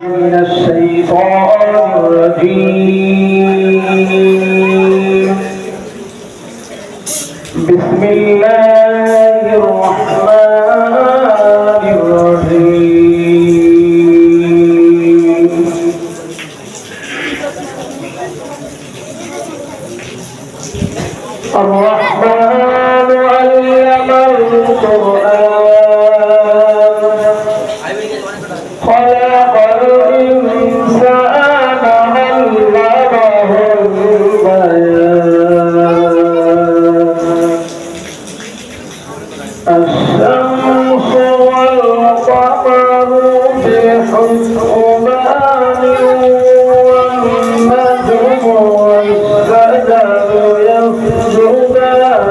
من الشيطان الرجيم. بسم الله الرحمن الرحيم. الرحمن علم القرآن خلق الإنسان علمه البيان الشمس والقمر بحسبان والنجم والشجر يسجدان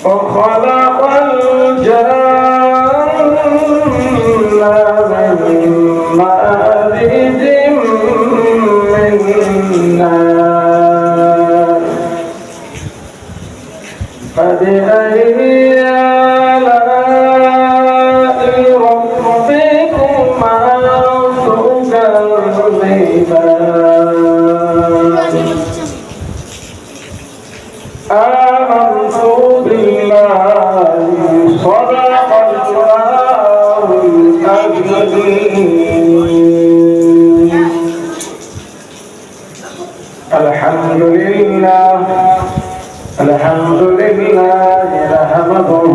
وخلق الجنة من مارج من نار فبأي آلاء ربكما تكذبان آمنت بالله صدق الله العظيم. الحمد لله نحمده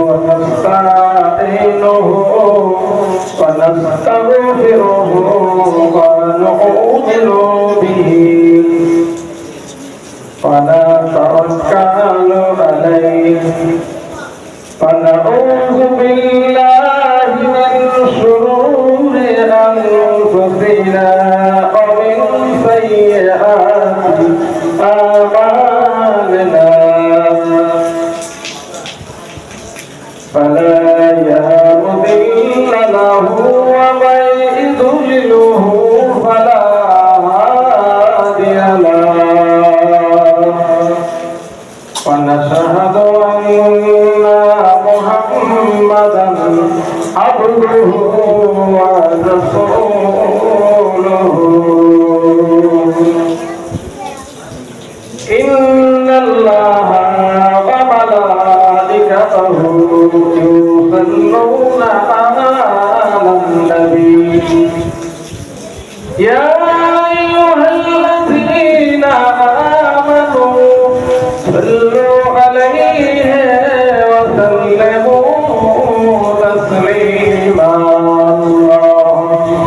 ونستعينه ونستغفره ونؤمن به ونتوكل عليه ونعوذ بالله من شرور أنفسنا ومن سيئات أعمالنا فلا مضل له ومن يضلله فلا هادي له ونشهد أن محمدا عبده ورسوله إن الله وملائكته يصلون على النبي يا أيها الذين آمنوا صلوا عليه وسلموا تسليما اللهم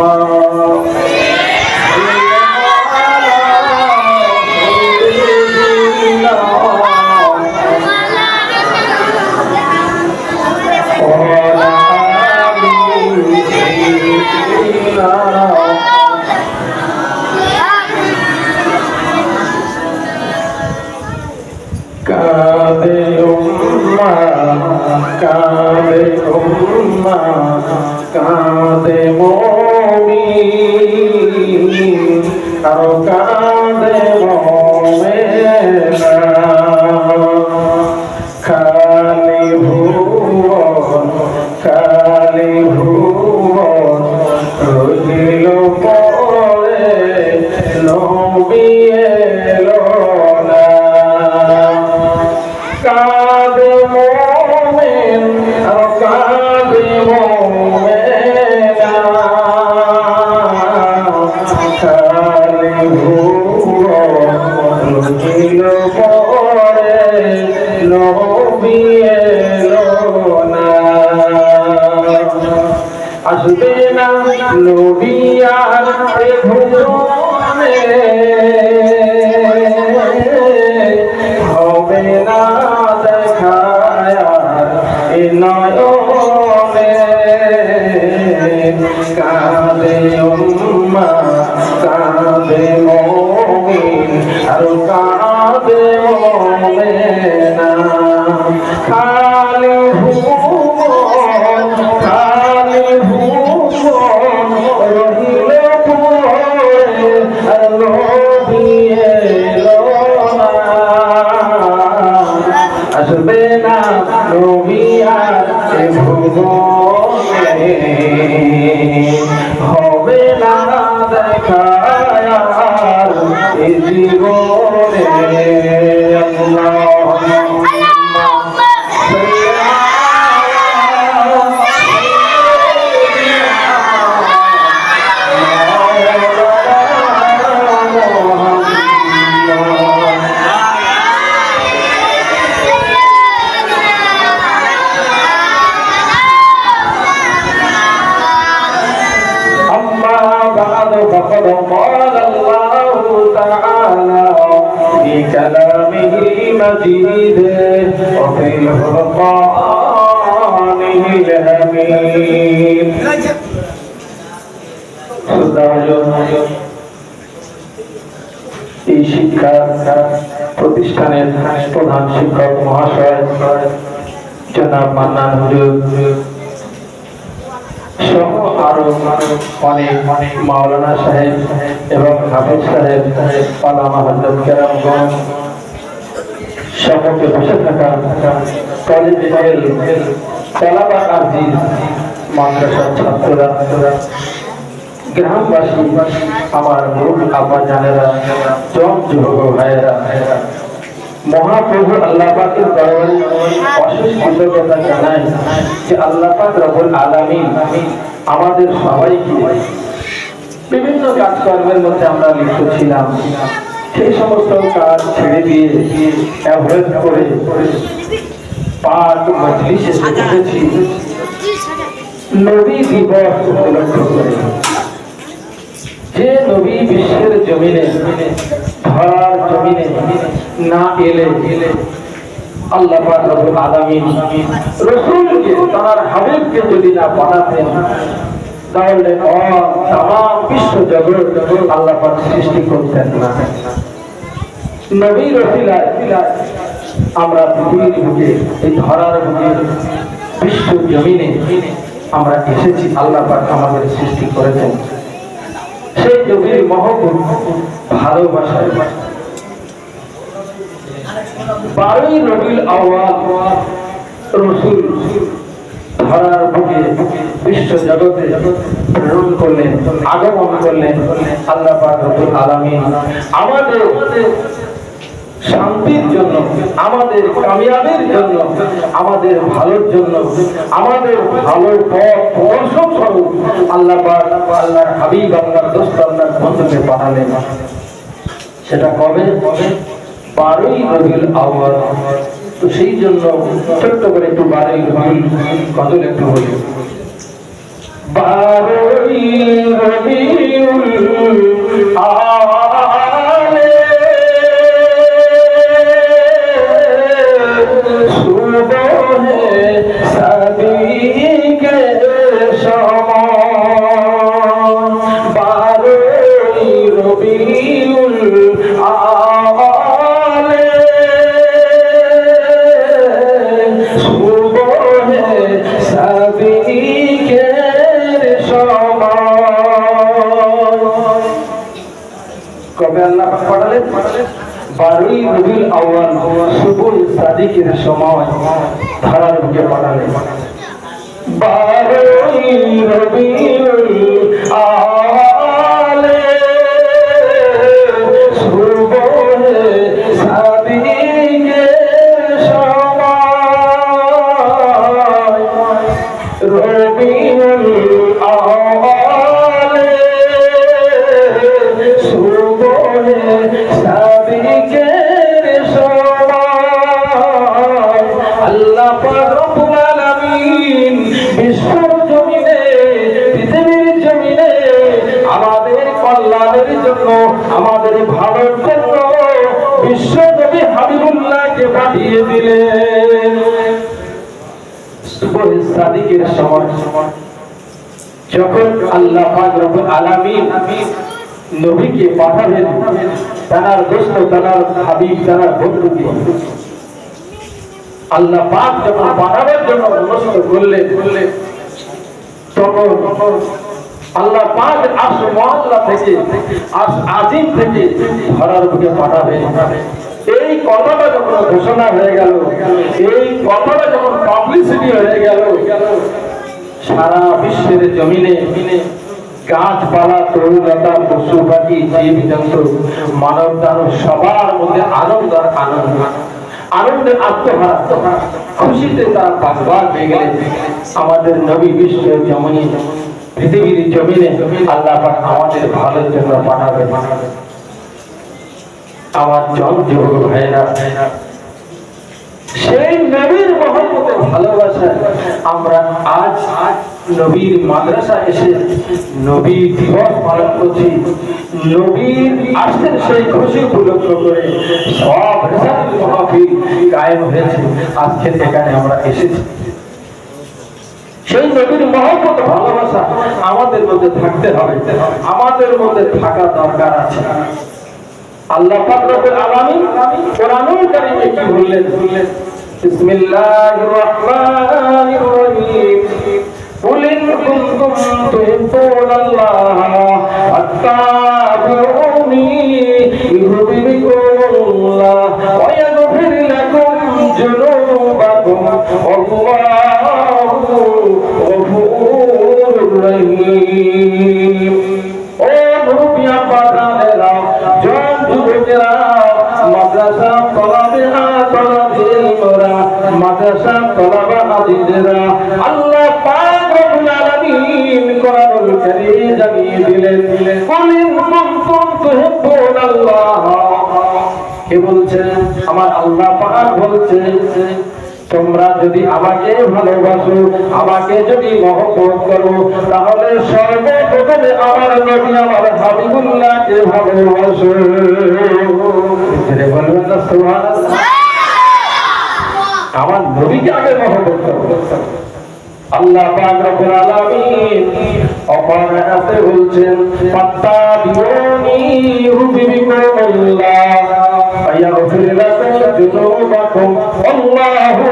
কাঁদে মুমিন আর কাঁদে মুমিনা খালি ভুবন রহিল পরে নবী এলো না কাঁদে মুমিন আর কাঁদে মুমিনা খালি ভুবন রহিল পরে নবী এলো না আসবে না নবী আর ভুবনে হবে না দেখা এ নয়নে কাঁদে উম্মা কাঁদে মুমিন আর কাঁদে মুমিনা খালি ভুবন রহিল পরে আর নবী এলো না আসবে না নবী আর ভুবনে হবে না দেখা এ জীবনে فقد قال الله تعالى في كلامه المجيد وفي فرقانه الحميد এই শিক্ষা প্রতিষ্ঠানের প্রধান শিক্ষক মহাশয় জনাব মান্নান হুজুর সহ আরো অনেক মাওলানা সাহেব এবং হাফিজ সাহেব আল্লামা হযরত কেরামগণ সকলকে বসে থাকা কলেজের তলাবা আজিজ মাদ্রাসার ছাত্ররা গ্রামবাসী আমার মুরুখ আব্বা জানেরা যুবক ভাইয়েরা মহাপ্রভু আল্লাহ পাকের দরবারে অশেষ কৃতজ্ঞতা জানাই যে আল্লাহ পাক রব্বুল আলামিন আমাদের সবাইকে বিভিন্ন কাজকর্মের মধ্যে আমরা লিপ্ত ছিলাম সেই সমস্ত কাজ ছেড়ে দিয়ে অ্যাভয়েড করে পাক মজলিসে এসেছি নবী দিবস উপলক্ষ করে যে নবী বিশ্বের জমিনে ধরার জমিনে না এলে আল্লাহ পাক রব্বুল আলামিন রাসূলকে তার হাবিবকে যদি না পাঠাতেন তাহলে তাম বিশ্ব জগৎ আল্লাহ পাক সৃষ্টি করতেন না নবী রসিলায় আমরা পৃথিবীর বুকে এই ধরার বুকে বিশ্ব জমিনে আমরা এসেছি আল্লাহ পাক আমাদের সৃষ্টি করেছেন সেই নবীর মহব্বত ভালোবাসায় 12ই রবিউল আউয়াল রাসূল ধরার বুকে বিশ্ব জগতে প্রেরণ করলেন আগমন করলেন আল্লাহ পাক রব্বুল আলামিন আমাদের শান্তির জন্য আমাদের কামিয়াবের জন্য আমাদের ভালোর জন্য আমাদের ভালোর পথ প্রদর্শন স্বরূপ আল্লাহ পাক আল্লাহর হাবিব আল্লাহর দোস্ত আল্লাহর বন্ধুকে পাঠালেন সেটা কবে 12ই রবিউল আউয়াল তো সেই জন্য ছোট্ট করে একটু বারোই গজল একটু বলি। বারোই রবিউল আলে সুবহে সাদিকে সমান, বারোই রবিউল আলে সুবহে সাদিকে কবে আল্লাহ পাঠালেন? 12ই রবিউল আউয়াল সুবহ সাদিকের সময় ধারার বুকে পাঠালেন। 12ই রবিউল আউয়াল সুবহ সাদিকের সময়, রবিউল আউয়াল সাদিকের সময় আল্লাহ পাক রব্বুল আলামিন বিশ্বর জমিনে, পৃথিবীর জমিনে আমাদের কল্যাণের জন্য, আমাদের ভালোর জন্য বিশ্ব নবী হাবিবুল্লাহকে পাঠিয়ে দিলেন। সুবহে সাদিকের সময় যখন আল্লাহ পাক রব্বুল আলামিন নবীকে পাঠাবেন, তার দোস্ত, তার হাবিব, তার বন্ধুকে আল্লাহ পাক যখন পাঠাবার জন্য মনস্থ করলেন, তখন আল্লাহ পাক আসমানলা থেকে, আজিম থেকে ধরার বুকে পাঠাবেন। এই কথাটা যখন ঘোষণা হয়ে গেল, এই কথাটা যখন পাবলিসিটি হয়ে গেল, সারা বিশ্বের জমিনে গাছপালা, তরুলতা, পশু পাখি, জীব জন্তু, মানব দানব সবার মধ্যে আনন্দ আর আনন্দ, আনন্দের আত্মহারা, খুশিতে তারা পাগল হয়ে গেলেন। আমাদের নবী বিশ্বের জমিনে, পৃথিবীর জমিনে আল্লাহ পাক আমাদের ভালোর জন্য পাঠাবে। আমার জন যুবক ভাইরা, সেই নবীর মহব্বতে ভালোবাসায় আমরা আজ নবীর মাদ্রাসা এসে নবী দিবস পালন করছি। নবীর আসছেন সেই খুশি উপলক্ষ করে সব রেসাতুল মাহফিল কায়েম হয়েছে। আজকে এখানে আমরা এসেছি। সেই নবীর মহব্বত ভালোবাসা আমাদের মধ্যে থাকতে হবে, আমাদের মধ্যে থাকা দরকার আছে। আল্লাহ পাক রব্বুল আলামিন কোরআনুল কারীমে কি বললেন? বিসমিল্লাহির রাহমানির রহিম। কুল ইন কুনতুম তুহিব্বুনাল্লাহ ফাত্তাবিউনি ইউহিব্বুকুমুল্লাহ ওয়া ইয়াগফির লাকুম যুনুবাকুম আল্লাহু গফুরুর রহিম। ও নবী পাঠানেরা, জন যুবকেরা, মাদ্রাসা তলাবেহা তলাবিলরা, মাদ্রাসা তলাবা আজিজেরা, আল্লাহ পাক রব্বুল আলামিন কোরআনুল কারীম জানিয়ে দিলেন, কুল ইন কুনতুম তুহিব্বুনাল্লাহ। কে বলছেন? আমার আল্লাহ পাক বলছেন, তোমরা যদি আমাকে ভালোবাসো, আমাকে যদি মহব্বত করো, তাহলে সর্বপ্রথমে আমার নবী, আমার হাবিবুল্লাহকে ভালোবাসো। বলবেন না সুবহানাল্লাহ? আমার নবীকে আগে মহব্বত করো। আল্লাহ পাক রব্বুল আলামিন অপর আয়াতে বলছেন, ফাত্তাবিউনি ইউহিব্বুকুমুল্লাহ ওয়া ইয়াগফির লাকুম যুনুবাকুম আল্লাহু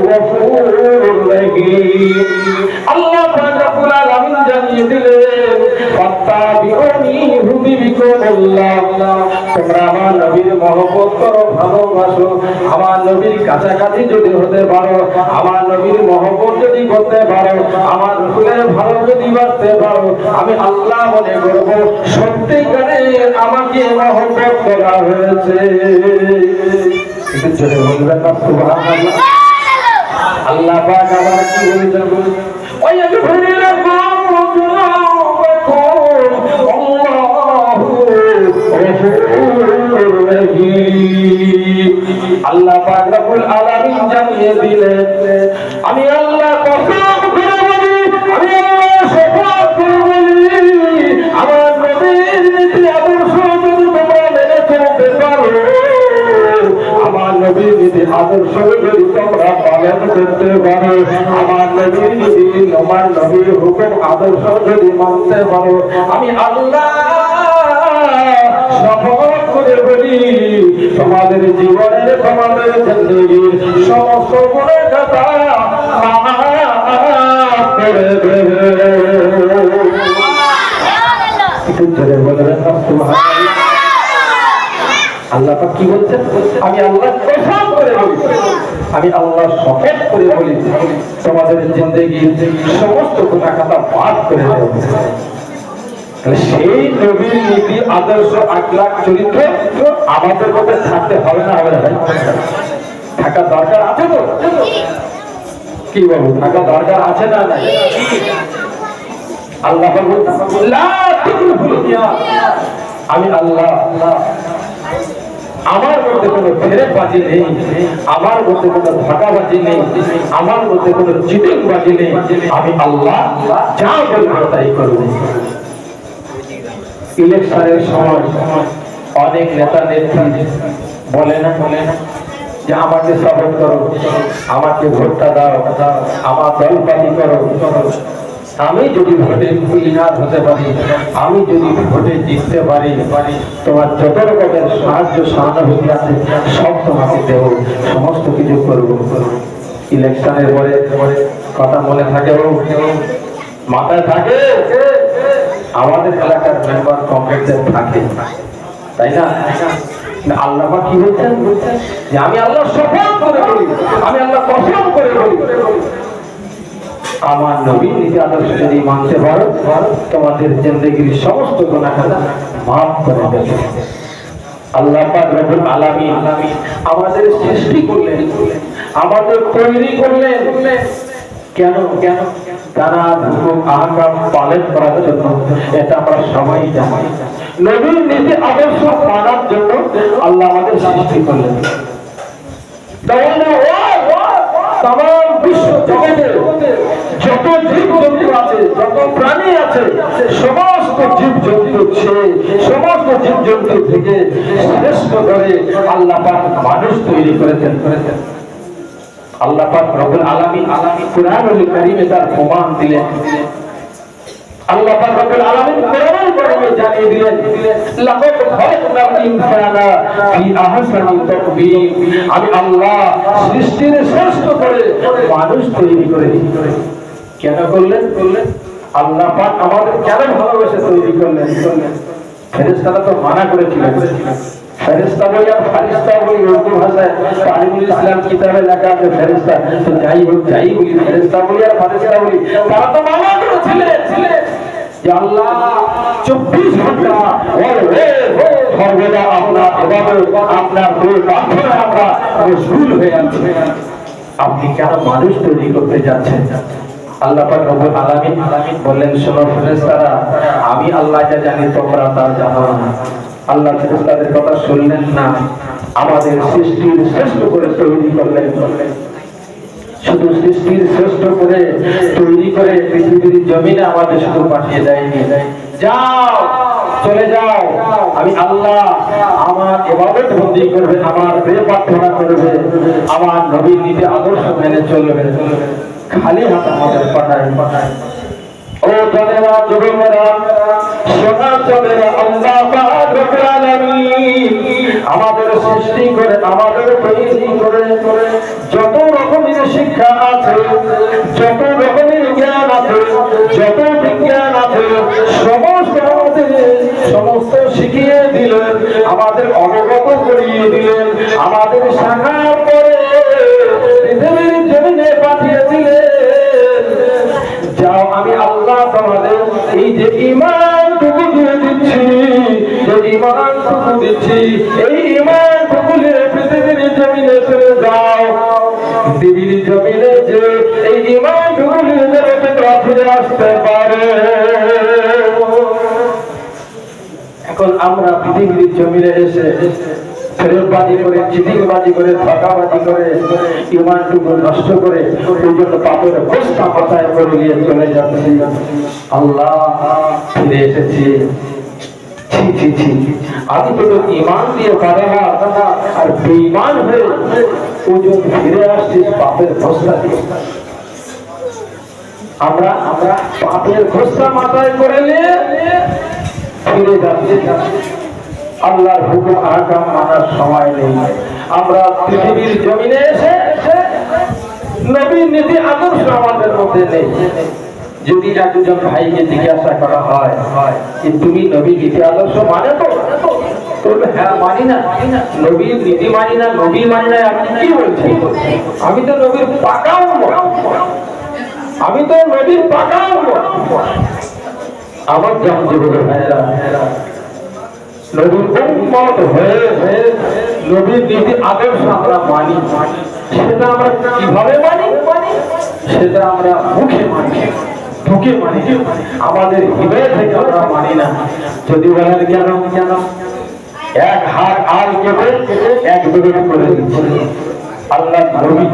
গফুরুর রহিম। আল্লাহ পাক রব্বুল আলামিন জানিয়ে দিলেন, ফাত্তাবিউনি ইউহিব্বুকুমুল্লাহ। তোমরা আমার নবীর মহব্বত করো, ভালোবাসো। আমার নবীর কাছাকাছি যদি হতে পারো, আমার নবীর মহব্বত যদি করতে পারো, আমার রাসূলের ভালো যদি বাঁচতে পারো, আমি আল্লাহ মনে করব সত্যিকারে আমাকে মহব্বত করা হয়েছে। একটু জোরে বলবেন না সুবহানাল্লাহ? আল্লাহ পাক আবার কি বলেছেন? ওয়ায়াগফির লাকুম যুনুবাকুম আল্লাহু গফুরুর রহিম। আল্লাহ পাক রব্বুল আলামিন জানিয়ে দিলেন। আমি আল্লাহ কসম করে বলি, আমি আল্লাহ শপথ করে বলি, আমার নবীর নীতি আদর্শ যদি তোমরা মেনে চলতে পারো, আমার নবীর নীতি আদর্শ যদি তোমরা পালন করতে পারো, আমার নবীর নীতি, আমার নবীর হুকুম আদর্শ যদি মানতে পারো, আমি আল্লাহ শপথ করে বলি তোমাদের জীবনের, তোমাদের জিন্দেগীর সমস্ত গুণের কথা মাফ করে দেবে। একটু জোরে বলবেন না সুবহানাল্লাহ। আল্লাহ পাক কি বলছেন? আমি আল্লাহ কসম করে বলি, আমি আল্লাহ শপথ করে বলি তোমাদের জিন্দেগীর সমস্ত গুনাহ খাতা মাফ করে দেব। সেই নবীর নীতি আদর্শ আখলাক চরিত্র আমাদের মধ্যে থাকতে হবে না? হবে না ভাই? থাকা দরকার আছে তো? কি বলবো, থাকা দরকার আছে না? নাই? আল্লাহ আমি আল্লাহ, আমার মধ্যে কোনো ফেরেবাজি নেই, আমার মধ্যে কোনো ভাগাবাজি নেই, আমার মধ্যে কোনো চিটিংবাজি নেই। আমি আল্লাহ যা বলবো তাই করবো। ইলেকশনের সময় অনেক নেতা নেত্রী বলে না যে আমাকে সাপোর্ট করো, আমাকে ভোটটা দাও, আমার দল পার্টি করো। আমি যদি ভোটে উইনার হতে পারি, আমি যদি ভোটে জিততে পারি, তোমার যত রকমের সাহায্য সহানুভূতি আছে সব তোমাকে দেব, সমস্ত কিছু করবো। ইলেকশনের পরে কথা মনে থাকে, মাথায় থাকে, আমাদের এলাকার মেম্বার কংগ্রেসের থাকে, তাই না? আল্লাহ কি বলছেন? যে আমি আল্লাহ শপথ করে বলি, আমি আল্লাহ কসম করে বলি, আমার নবীর নীতি আদর্শ যদি মানতে পারো, তোমাদের জিন্দেগীর সমস্ত গুনাহ খাতা মাফ করে দেবে। আল্লাহ পাক রব্বুল আলামিন আমাদের সৃষ্টি করলেন, আমাদের তৈরি করলেন কেন? তারা হুকুম আহকাম পালন করার জন্য। এটা আমরা সবাই জানি। নবীর নীতি আদর্শ মানার জন্য আল্লাহ আমাদের সৃষ্টি করলেন। তাম বিশ্ব জগতে যত জীব জন্তু আছে, যত প্রাণী আছে, সমস্ত জীব জন্তু, সমস্ত জীব জন্তু থেকে শ্রেষ্ঠ করে আল্লাহ পাক মানুষ তৈরি করেছেন। আল্লাহ পাক রব্বুল আলামিন কুরআনুল কারীমে তার প্রমাণ দিলেন। আল্লাহ পাক রব্বুল আলামিন কুরআনুল কারীমে জানিয়ে দিলেন, লাকাদ খালাকনাল ইনসানা ফি আহসানি তাকবীর। আমি আল্লাহ সৃষ্টির শ্রেষ্ঠ করে মানুষ তৈরি করেছি। কেন করলেন? আল্লাহ পাক আমাদের কেন ভালোবেসে তৈরি করলেন? ফেরেশতারা তো মানা করেছিলেন। ফেরেশতা বলি আর ফারিস্তা বলি উর্দু ভাষায় তালিমুল ইসলাম কিতাবে লেখা আছে ফেরেশতা, তো যাই বলি ফেরেশতা বলি আর ফারিস্তা বলি, তারা তো মানা করেছিলেন যে আল্লাহ 24 ঘন্টা সর্বদা আপনার ইবাদত, আপনার প্রার্থনায় আমরা মশগুল হয়ে আছি। আপনি কেন মানুষ তৈরি করতে যাচ্ছেন? আল্লাহ পাক রব্বুল আলামিন বললেন, শোনো ফেরেশতারা, আমি আল্লাহ যা জানি তোমরা তা জানো না। আল্লাহ ফেরেশতাদের কথা শুনলেন না, আমাদের সৃষ্টির শ্রেষ্ঠ করে তৈরি করলেন। শুধু সৃষ্টির শ্রেষ্ঠ করে তৈরি করে পৃথিবীর জমিনে আমাদের শুধু পাঠিয়ে দেয়নি, যাও চলে যাও, আমি আল্লাহ আমার ইবাদত বন্দি করবে, আমার প্রেম প্রার্থনা করবে, আমার নবীর নীতি আদর্শ মেনে চলবে, খালি হাতে আমাদের পাঠায়। ও জানেরা, যুবকেরা, সোনা চলেরা, আল্লাহ পাক রব্বুল আলামিন আমাদের সৃষ্টি করে, আমাদের তৈরি করে যত রকমের শিক্ষা আছে, যত রকমের জ্ঞান আছে, যত বিজ্ঞান আছে, সমস্ত শিখিয়ে দিলেন, আমাদের অবগত করিয়ে দিলেন, আমাদের শাখার পরে পৃথিবীর জমিনে পাঠিয়ে দিলেন। যাও, আমি আল্লাহ তোমাদের এই যে ঈমানটুকু দিয়ে দিচ্ছি, এই ঈমানটুকু নিয়ে পৃথিবীর জমিনে চলে যাও। পৃথিবীর জমিনে যে এই ঈমানটুকু নিয়ে ফিরে আসতে পারে। এখন আমরা পৃথিবীর জমিনে এসে ফেরতবাজি করে, চিটিংবাজি করে, ধোঁকাবাজি করে, ইমানটুকু নষ্ট করে এই জন্য পাপের বস্তা মাথায় করে নিয়ে চলে যাচ্ছি। আল্লাহ ফিরে এসেছি। আমি তো ইমান দিয়ে পাঠালাম আর বেঈমান হয়ে ওজন ফিরে আসছিস পাপের বস্তা দিয়ে। আমরা পাপের বস্তা মাথায় করে নিয়ে ফিরে যাচ্ছি। আল্লাহর হুকুম আহকাম মানার সময় নেই। আমরা পৃথিবীর জমিনে এসে নবীর নীতি আদর্শ আমাদের মধ্যে নেই। যদি একজন ভাইকে জিজ্ঞাসা করা হয় যে তুমি নবীর নীতি আদর্শ মানে তো বলবে হ্যাঁ মানি না, নবীর নীতি মানি না, নবী মানি না। আপনি কি বলছেন? আমি তো নবীর পাকা উম্মত, আমি তো নবীর পাকা উম্মত। আমার জান যুবক ভাইরা, নবীর উম্মত হয়ে নবীর নীতি আদর্শ আমরা মানি। সেটা আমরা কিভাবে মানি? সেটা আমরা মুখে মানি, ঢুকে মানি, আমাদের হৃদয় থেকে আমরা মানি না। যদি বলেন কেন? এক হাত আর কেটে এক বেগুন করে দিচ্ছে। আল্লাহ নবী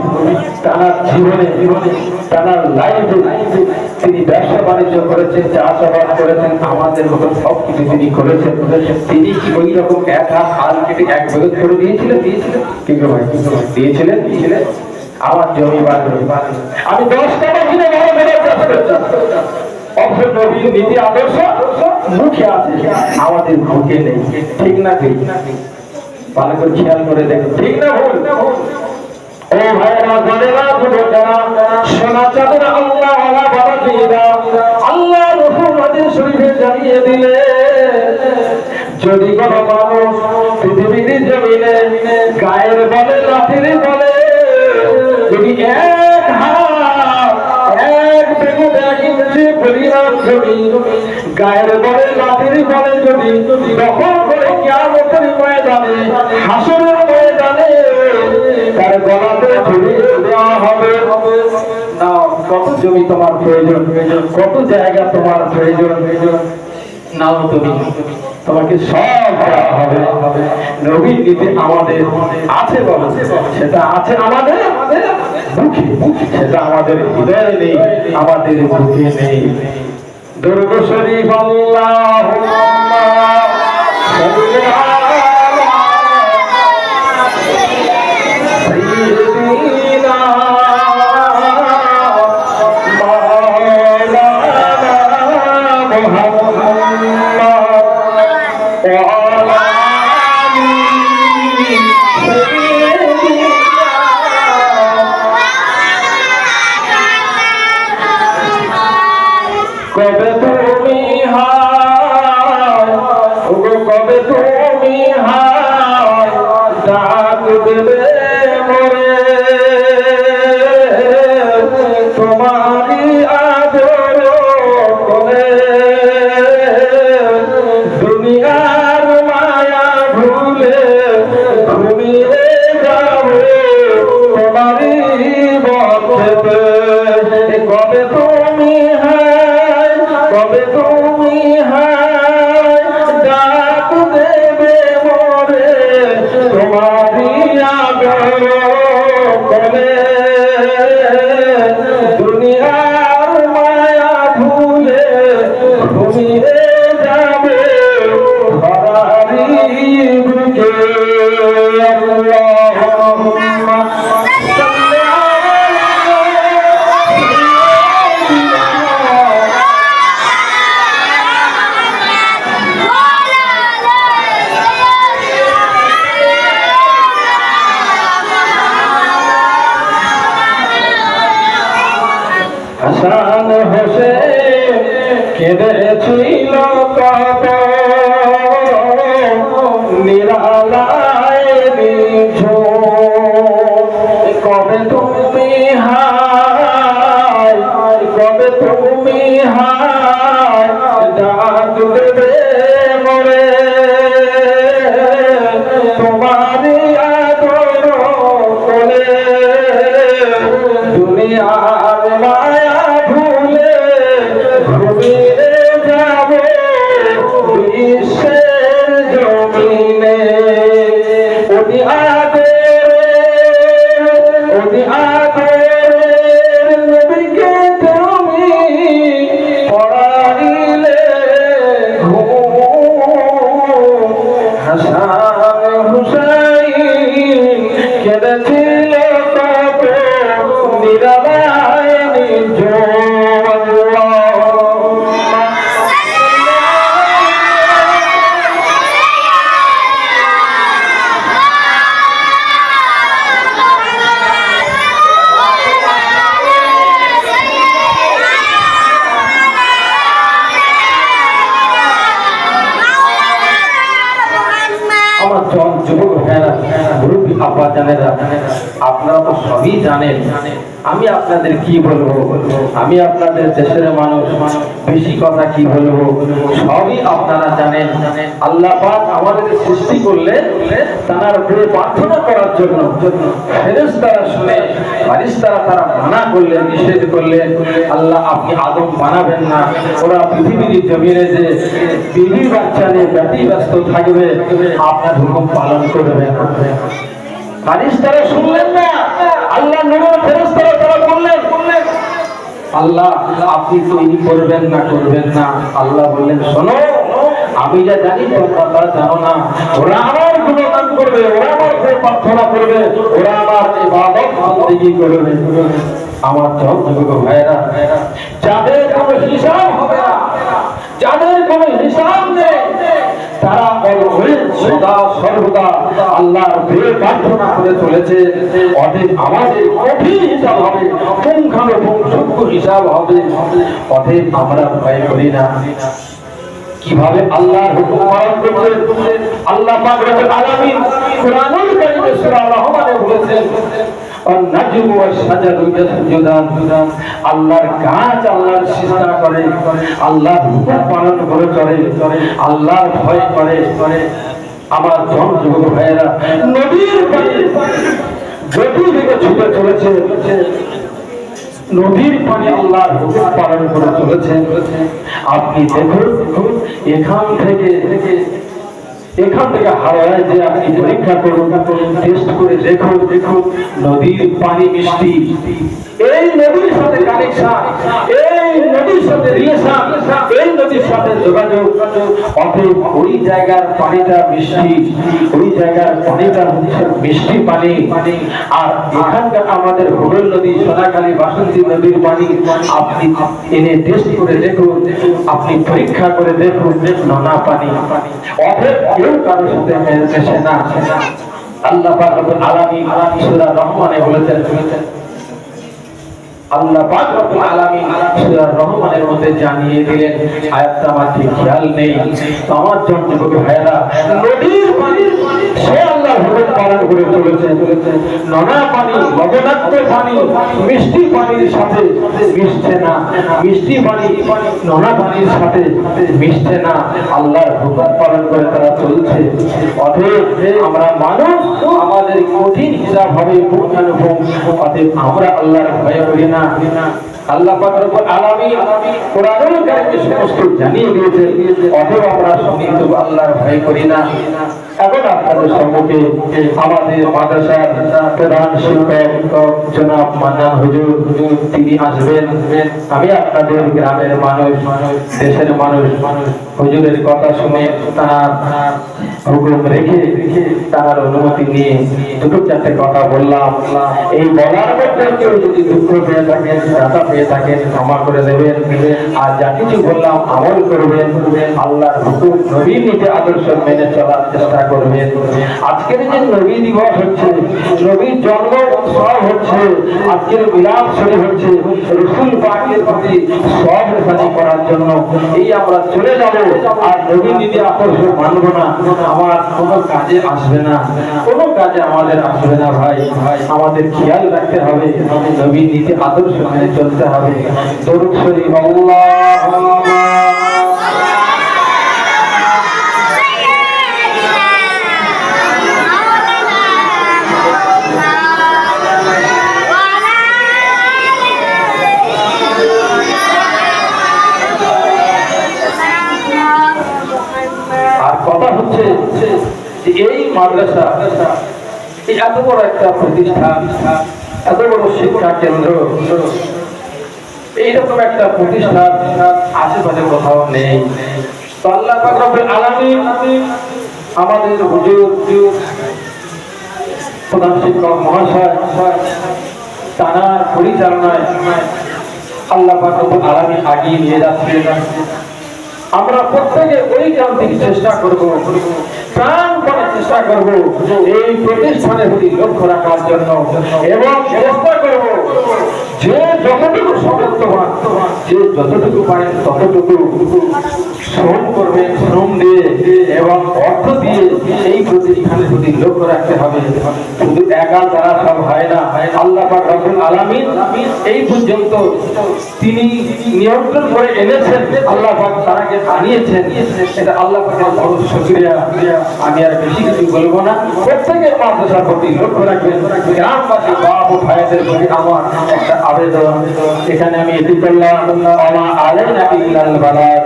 তার জীবনে তার লাইফে তিনি ব্যবসা বাণিজ্য করেছেন, চাষাবাদ করেছেন, আমাদের মতো সব কিছু তিনি করেছেন। তিনি কি ওই রকম এক হাত আর কেটে এক বেগুন করে দিয়েছিলেন? কিন্তু ভাই দিয়েছিলেন? আমার জমি বাড়বে, আমি 10 টাকা কিনে ঘরে বেরোতে চাষ করছি। অবশ্য নবীর নীতি আদর্শ মুখে আছে, আমাদের মুখে নেই। ঠিক না? ভালো করে খেয়াল করে দেখো, ঠিক না ভুল? ও ভাইরা, বোনেরা, যুবকেরা, সোনা চাঁদের আল্লাহ বাবাজিরা, আল্লাহ রাসূল হাদিস শরীফে জানিয়ে দিলে যদি কোনো মানুষ পৃথিবীর জমিনে গায়ের বলে লাঠির বলে যদি এক হাত এক বেগুন 1 ইঞ্চি পরিমাণ জমি গায়ের বলে লাঠির বলে যদি দখল করে কিয়ামতের ময়দানে, হাসরের ময়দানে তার গলাতে ঝুলিয়ে দেওয়া হবে। না, কত জমি তোমার প্রয়োজন, কত জায়গা তোমার প্রয়োজন, নাও তুমি, তোমাকে সব দেওয়া হবে। নবীর নীতি আমাদের আছে বলে, সেটা আছে আমাদের মুখে, সেটা আমাদের হৃদয়ে নেই, আমাদের বুকে নেই। দরুদ শরীফ আল্লাহুম্মা সাল্লি আলা সাইয়্যিদিনা মাওলানা মুহাম্মদ ওয়া আলা আলি সাইয়্যিদিনা। কবে তুমি হায়, কবে তুমি হায় ডাক দেবে মোরে, তোমারি আদর করে দুনিয়ার মায়া ভুলে ঘুমিয়ে যাবে তোমারি বক্ষেতে। কবে তুমি হায়, কবে তুমি হায় ডাক দেবে মোরে, তোমারি আদর করে দুনিয়ার মায়া ভুলে ঘুমিয়ে যাবে ধরারি বুকে। আল্লাহুম্মা সাল্লি আলা হাসান হোসেন কেঁদেছিল কত নিরালায় নিঝুম। কবে তুমি হায়, কবে তুমি হায় ডাক দেবে মোরে, তোমারি আদর করে দুনিয়ার মায়া ভুলে ঘুমিয়ে যাবে বিশ্বের জমিনে। সবই জানেন। আমি আপনাদের কি বলবো, আমি আপনাদের দেশের মানুষ, বেশি কথা কি বলবো, সবই আপনারা জানেন। আল্লাহ পাক আমাদের সৃষ্টি করলেন তার উপরে প্রার্থনা করার জন্য। ফেরেশতারা শুনে ফারিস্তারা তারা মানা করলেন, নিষেধ করলেন, আল্লাহ আপনি আদম বানাবেন না, ওরা পৃথিবীর জমিনে যে বিবি বাচ্চা নিয়ে ব্যতিব্যস্ত থাকবে, আপনার হুকুম পালন করবেন। ফারিস্তারা শুনলেন না, আল্লাহ নবী ফেরেশতারা তারা বললেন, আল্লাহ আপনি তৈরি করবেন না। আল্লাহ বললেন, শোনো, আমি যা জানি তোমরা তা জানো না। ওরা আমার গুণগান করবে, ওরা আমার প্রার্থনা করবে, ওরা আমার ইবাদত বন্দেগী করবে। আমার যুবক ভাইরা, যাদের কোনো হিসাব হবে না, যাদের কোনো হিসাব নেই, তারা অলওয়েজ সদা সর্বদা আল্লাহর প্রার্থনা করে চলেছে। অতএব আমাদের কঠিন হিসাব হবে, পুঙ্খানুপুঙ্খ সূক্ষ্ম হিসাব হবে। অতএব আমরা ভয় করি না। কিভাবে আল্লাহর হুকুম পালন করছেন আল্লাহ পাক রব্বুল আলামিন কুরআনুল কারীমে সূরা রহমানে বলেছেন, ওয়ান-নাজমু ওয়াশ-শাজারু ইয়াসজুদান। আল্লাহর গাছ আল্লাহর সিজদা করে, আল্লাহর হুকুম পালন করে চলে, আল্লাহর ভয় করে। আমার যুবক ভাইয়েরা, নদীর পানি গতি থেকে ছুটে চলেছে, নদীর পানি আল্লাহর হুকুম পালন করে চলেছে। আপনি দেখুন, এখান থেকে হাওড়ায় যে আপনি পরীক্ষা করুন, টেস্ট করে দেখুন নদীর পানি মিষ্টি। এই নদীর সাথে কানেকশন, এই নদীর সাথে রিলেশন, এই নদীর সাথে যোগাযোগ। অতএব ওই জায়গার পানিটা মিষ্টি, ওই জায়গার পানিটা হচ্ছে মিষ্টি পানি। আর এখানকার আমাদের হোরেল নদী, সোনাখালী, বাসন্তী নদীর পানি আপনি এনে টেস্ট করে দেখুন, আপনি পরীক্ষা করে দেখুন, নোনা পানি। অতএব কেউ কারোর সাথে মেশে না। আল্লাহ পাক রব্বুল আলামিন সূরা রহমানে বলেছেন, আল্লাহ পাক রব্বুল আলামিন সূরা রহমানের মধ্যে জানিয়ে দিলেন, আয়াতটা আমার ঠিক খেয়াল নেই। তো আমার যুবক ভাইরা, নদীর পানি সে আল্লাহর হুকুম পালন করে চলেছে। নোনা পানি, লবণাক্ত পানি মিষ্টি পানির সাথে মিশছে না, মিষ্টি পানি নোনা পানির সাথে মিশছে না, আল্লাহর হুকুম পালন করে তারা চলছে। অতএব আমরা মানুষ, আমাদের কঠিন হিসাব হবে পুঙ্খানুপুঙ্খ। অতএব আমরা আল্লাহর ভয় করি না। আল্লাহ পাক রব্বুল আলামিন কোরআনুল কারীমে সমস্ত জানিয়ে দিয়েছেন। অতএব আমরা সমিত আল্লাহর ভয় করি না। এখন আপনাদের সম্মুখে আমাদের মাদ্রাসার প্রধান শিক্ষক জনাব মান্নান হুজুর, তিনি আসবেন। আমি আপনাদের গ্রামের মানুষ, দেশের মানুষ, হুজুরের কথা শুনে তার হুকুম রেখে তার অনুমতি নিয়ে দুটো চারটে কথা বললাম। এই বলার মধ্যে কেউ যদি দুঃখ পেয়ে থাকেন, ব্যথা পেয়ে থাকেন, ক্ষমা করে দেবেন। আর যা কিছু বললাম আমল করবেন, আল্লাহর হুকুম নবীর নীতি আদর্শ মেনে চলার চেষ্টা করবেন। আজকের যে নবী দিবস হচ্ছে, নবীর জন্ম উৎসব হচ্ছে, আজকের মিলাদ শরীফ হচ্ছে, রাসূল পাকের প্রতি সহবাসী করার জন্য। এই আমরা চলে যাব আর নবীর নীতি আদর্শ মানব না, আমার কোনো কাজে আসবে না, কোনো কাজে আমাদের আসবে না। ভাই আমাদের খেয়াল রাখতে হবে, নবীর নীতি আদর্শ মেনে চলতে হবে। দরুদ শরীফ আল্লাহুম্মা এই মাদ্রাসা, এই এত বড় একটা প্রতিষ্ঠান, এত বড় শিক্ষা কেন্দ্র, এইরকম একটা প্রতিষ্ঠান আশেপাশে কোথাও নেই। তো আল্লাহ পাক রব্বুল আলামিন আমাদের হুজুর প্রধান শিক্ষক মহাশয়, তার পরিচালনায় আল্লাহ পাক রব্বুল আলামিন আগিয়ে নিয়ে যাচ্ছেন। আমরা প্রত্যেকে ঐকান্তিক চেষ্টা করব, প্রাণপণে চেষ্টা করব এই প্রতিষ্ঠানের প্রতি লক্ষ্য রাখার জন্য, এবং চেষ্টা করব যে যতটুকু সমর্থবান যে যতটুকু পারেন ততটুকু শ্রম করবেন, শ্রম দিয়ে এবং অর্থ দিয়ে এই প্রতিষ্ঠানে যদি লক্ষ্য রাখতে হবে। শুধু একা দ্বারা সব হয় না। আল্লাহ পাক রব্বুল আলামিন এই পর্যন্ত তিনি নিয়ন্ত্রণ করে এনেছেন, আল্লাহ পাক তারাকে আনিয়েছেন। এটা আল্লাহ পাকের বড় শুকরিয়া। আমি আর বেশি কিছু বলবো না। প্রত্যেকের মাদ্রাসার প্রতি লক্ষ্য রাখবেন। গ্রামবাসী বাপ ও ভাইদের প্রতি আমার একটা আবেদন। এখানে আমি এটি করলাম, আলাইনা ইল্লাল বালাগ।